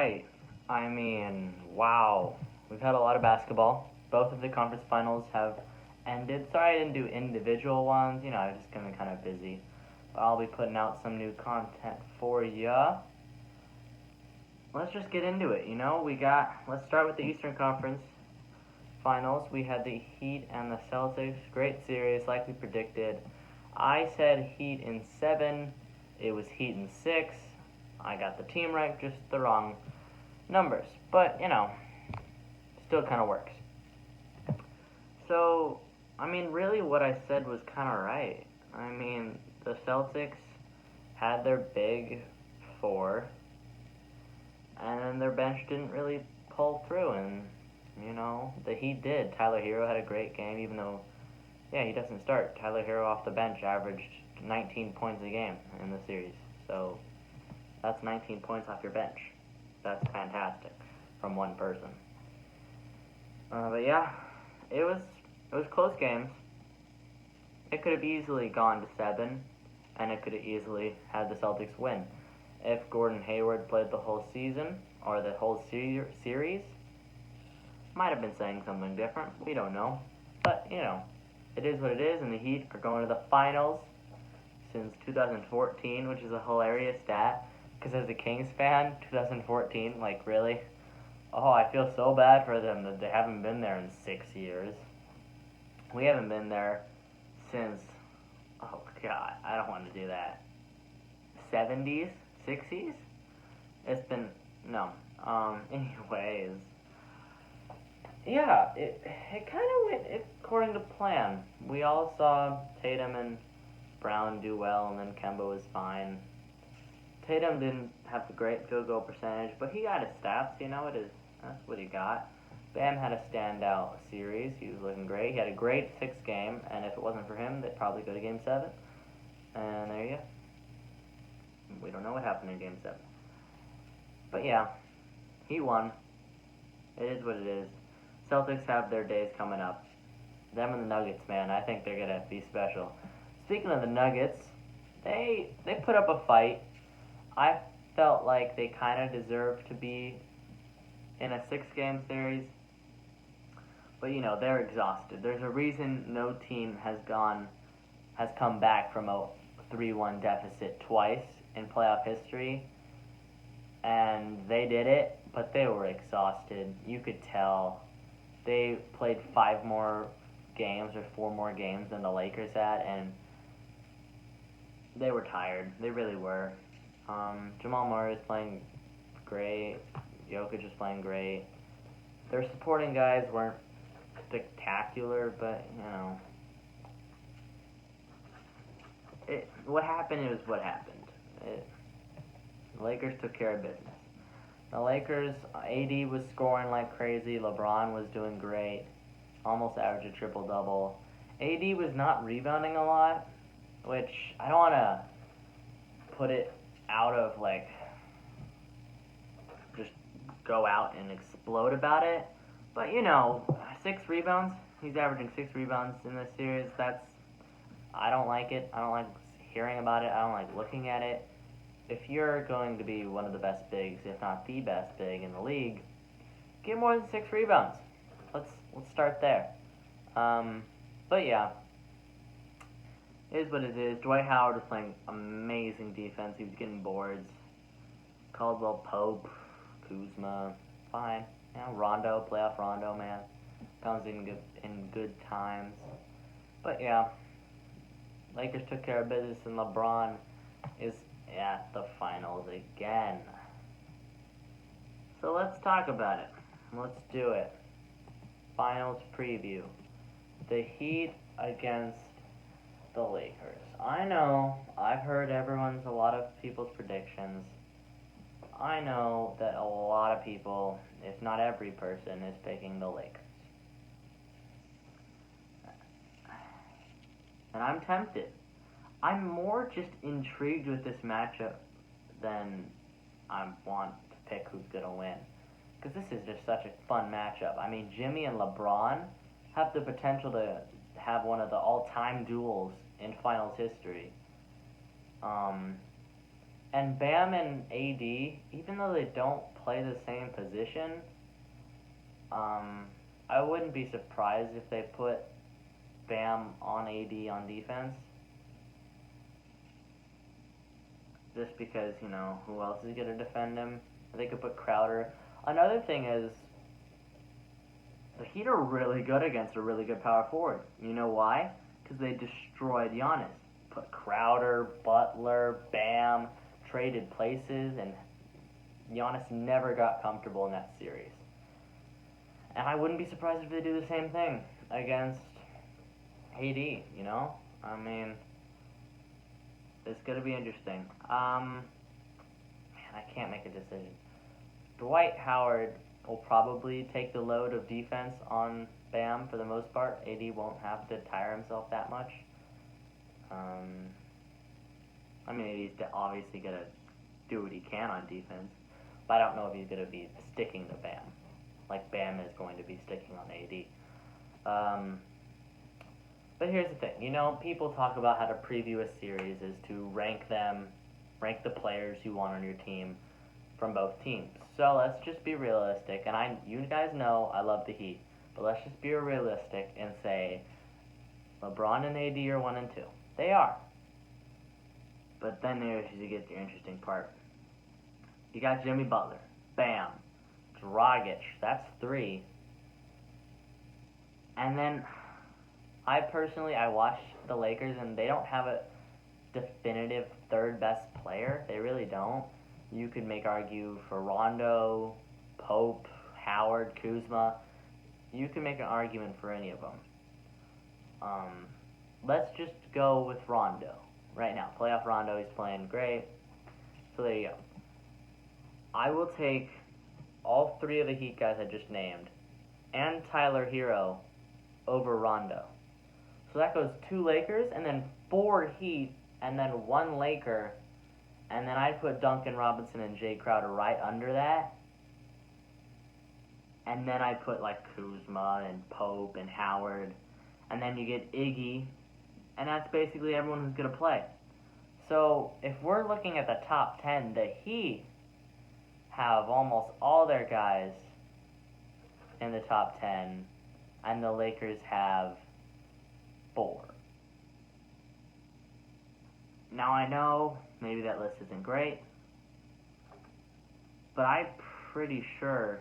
right. I mean, wow. We've had a lot of basketball. Both of the conference finals have ended. Sorry I didn't do individual ones. I've just been kind of busy. But I'll be putting out some new content for ya. Let's just get into it. Let's start with the Eastern Conference finals. We had the Heat and the Celtics. Great series, like we predicted. I said Heat in 7. It was Heat in 6. I got the team right, just the wrong numbers. But, still kind of works. So, really what I said was kind of right. The Celtics had their big four, and then their bench didn't really pull through, and, the Heat did. Tyler Hero had a great game, even though, he doesn't start. Tyler Hero off the bench averaged 19 points a game in the series. So, that's 19 points off your bench. That's fantastic from one person. But yeah, it was close games. It could have easily gone to 7, and it could have easily had the Celtics win. If Gordon Hayward played the whole season, or the whole series, might have been saying something different. We don't know. But, it is what it is, and the Heat are going to the finals since 2014, which is a hilarious stat. Because as a Kings fan, 2014, really? Oh, I feel so bad for them that they haven't been there in 6 years. We haven't been there since, oh god, I don't want to do that. 70s? 60s? It's been, no. Anyways. Yeah, it kind of went according to plan. We all saw Tatum and Brown do well, and then Kemba was fine. Tatum didn't have a great field goal percentage, but he got his stats, that's what he got. Bam had a standout series. He was looking great. He had a great 6th game, and if it wasn't for him, they'd probably go to Game 7. And there you go. We don't know what happened in Game 7. But yeah, he won. It is what it is. Celtics have their days coming up. Them and the Nuggets, man, I think they're going to be special. Speaking of the Nuggets, they put up a fight. I felt like they kind of deserved to be in a 6-game series. But, they're exhausted. There's a reason no team has come back from a 3-1 deficit twice in playoff history. And they did it, but they were exhausted. You could tell. They played 5 more games or 4 more games than the Lakers had, and they were tired. They really were. Jamal Murray is playing great. Jokic is playing great. Their supporting guys weren't spectacular, but, what happened is what happened. The Lakers took care of business. The Lakers, AD was scoring like crazy. LeBron was doing great. Almost averaged a triple-double. AD was not rebounding a lot, which I don't want to put it out of, just go out and explode about it. But, 6 rebounds. He's averaging 6 rebounds in this series. I don't like it. I don't like hearing about it. I don't like looking at it. If you're going to be one of the best bigs, if not the best big in the league, get more than 6 rebounds. Let's start there. But yeah, it is what it is. Dwight Howard was playing amazing defense. He was getting boards. Caldwell Pope, Kuzma, fine. Rondo, playoff Rondo, man, comes in good times. But yeah, Lakers took care of business, and LeBron is at the finals again. So let's talk about it. Let's do it. Finals preview. The Heat against the Lakers. I know, I've heard a lot of people's predictions. I know that a lot of people, if not every person, is picking the Lakers. And I'm tempted. I'm more just intrigued with this matchup than I want to pick who's going to win. Because this is just such a fun matchup. Jimmy and LeBron have the potential to have one of the all-time duels in finals history. And Bam and AD, even though they don't play the same position, I wouldn't be surprised if they put Bam on AD on defense. Just because, who else is going to defend him? They could put Crowder. Another thing is, the Heat are really good against a really good power forward. You know why? Because they destroyed Giannis. Put Crowder, Butler, Bam, traded places, and Giannis never got comfortable in that series. And I wouldn't be surprised if they do the same thing against AD, I mean, it's going to be interesting. Man, I can't make a decision. Dwight Howard will probably take the load of defense on Bam for the most part. AD won't have to tire himself that much. AD's obviously going to do what he can on defense, but I don't know if he's going to be sticking to Bam, like Bam is going to be sticking on AD. But here's the thing, people talk about how to preview a series is to rank the players you want on your team from both teams. So let's just be realistic, and you guys know I love the Heat, but let's just be realistic and say LeBron and AD are 1 and 2. They are. But then there's you get the interesting part. You got Jimmy Butler, Bam, Dragic, that's 3. And then I watched the Lakers, and they don't have a definitive third best player. They really don't. You could argue for Rondo, Pope, Howard, Kuzma. You can make an argument for any of them. Let's just go with Rondo right now. Playoff Rondo, he's playing great. So there you go. I will take all 3 of the Heat guys I just named and Tyler Hero over Rondo. So that goes 2 Lakers, and then 4 Heat, and then 1 Laker, and then I'd put Duncan Robinson and Jay Crowder right under that. And then I'd put Kuzma and Pope and Howard, and then you get Iggy, and that's basically everyone who's going to play. So if we're looking at the top 10, the Heat have almost all their guys in the top 10, and the Lakers have 4. Now I know maybe that list isn't great, but I'm pretty sure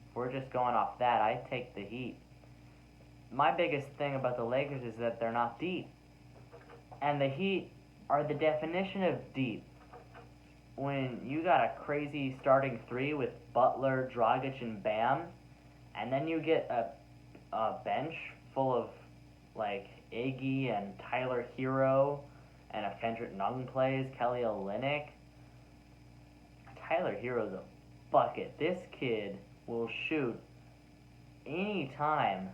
if we're just going off that, I take the Heat. My biggest thing about the Lakers is that they're not deep, and the Heat are the definition of deep. When you got a crazy starting 3 with Butler, Dragic, and Bam, and then you get a bench full of Iggy and Tyler Hero, and if Kendrick Nunn plays, Kelly Olynyk. Tyler Hero's a bucket. This kid will shoot any time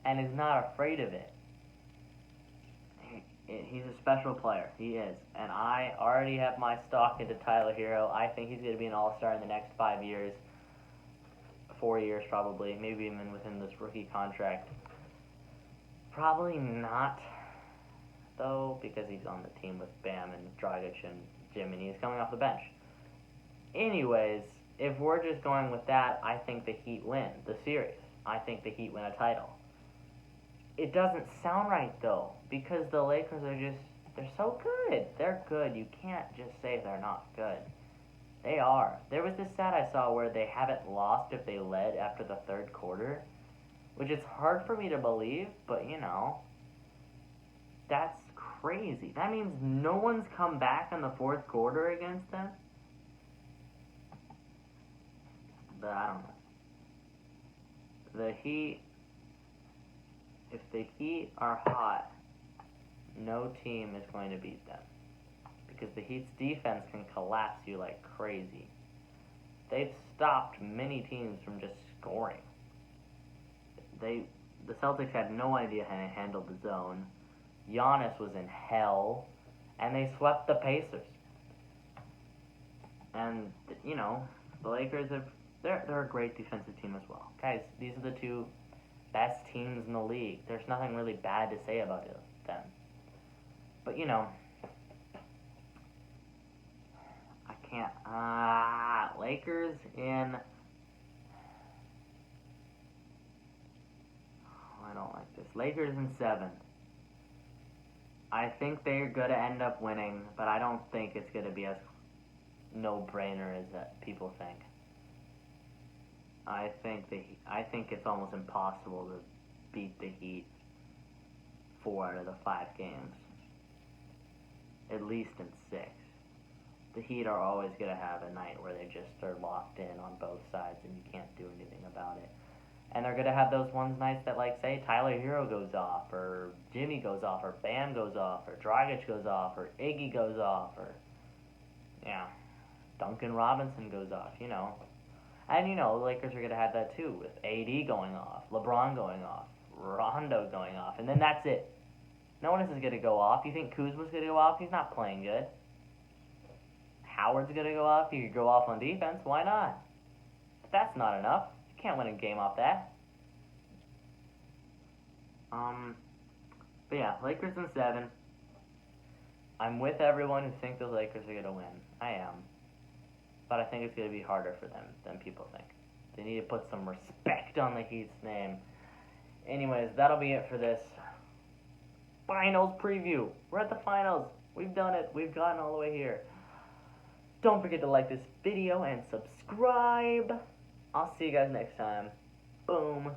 and is not afraid of it. He's a special player. He is. And I already have my stock into Tyler Hero. I think he's going to be an all-star in the next 5 years. 4 years probably. Maybe even within this rookie contract. Probably not, though, because he's on the team with Bam and Dragic and Jim, and he's coming off the bench. Anyways, if we're just going with that, I think the Heat win the series. I think the Heat win a title. It doesn't sound right, though, because the Lakers they're so good. They're good. You can't just say they're not good. They are. There was this stat I saw where they haven't lost if they led after the 3rd quarter, which is hard for me to believe, but, that's crazy. That means no one's come back in the 4th quarter against them? But I don't know. The Heat, if the Heat are hot, no team is going to beat them. Because the Heat's defense can collapse you like crazy. They've stopped many teams from just scoring. The Celtics had no idea how to handle the zone. Giannis was in hell, and they swept the Pacers. And the Lakers they're a great defensive team as well. Guys, these are the 2 best teams in the league. There's nothing really bad to say about them. But can't. Lakers in. Oh, I don't like this. Lakers in 7. I think they're gonna end up winning, but I don't think it's gonna be as no-brainer as that people think. I think it's almost impossible to beat the Heat 4 out of the 5 games. At least in 6. The Heat are always going to have a night where they just are locked in on both sides and you can't do anything about it. And they're going to have those nights that, like, say, Tyler Hero goes off, or Jimmy goes off, or Bam goes off, or Dragic goes off, or Iggy goes off, or, yeah, Duncan Robinson goes off, you know. And, you know, the Lakers are going to have that, too, with AD going off, LeBron going off, Rondo going off, and then that's it. No one else is going to go off. You think Kuzma's going to go off? He's not playing good. Howard's going to go off. He could go off on defense. Why not? But that's not enough. You can't win a game off that. But yeah, Lakers in 7. I'm with everyone who thinks the Lakers are going to win. I am. But I think it's going to be harder for them than people think. They need to put some respect on the Heat's name. Anyways, that'll be it for this finals preview. We're at the finals. We've done it. We've gotten all the way here. Don't forget to like this video and subscribe. I'll see you guys next time. Boom.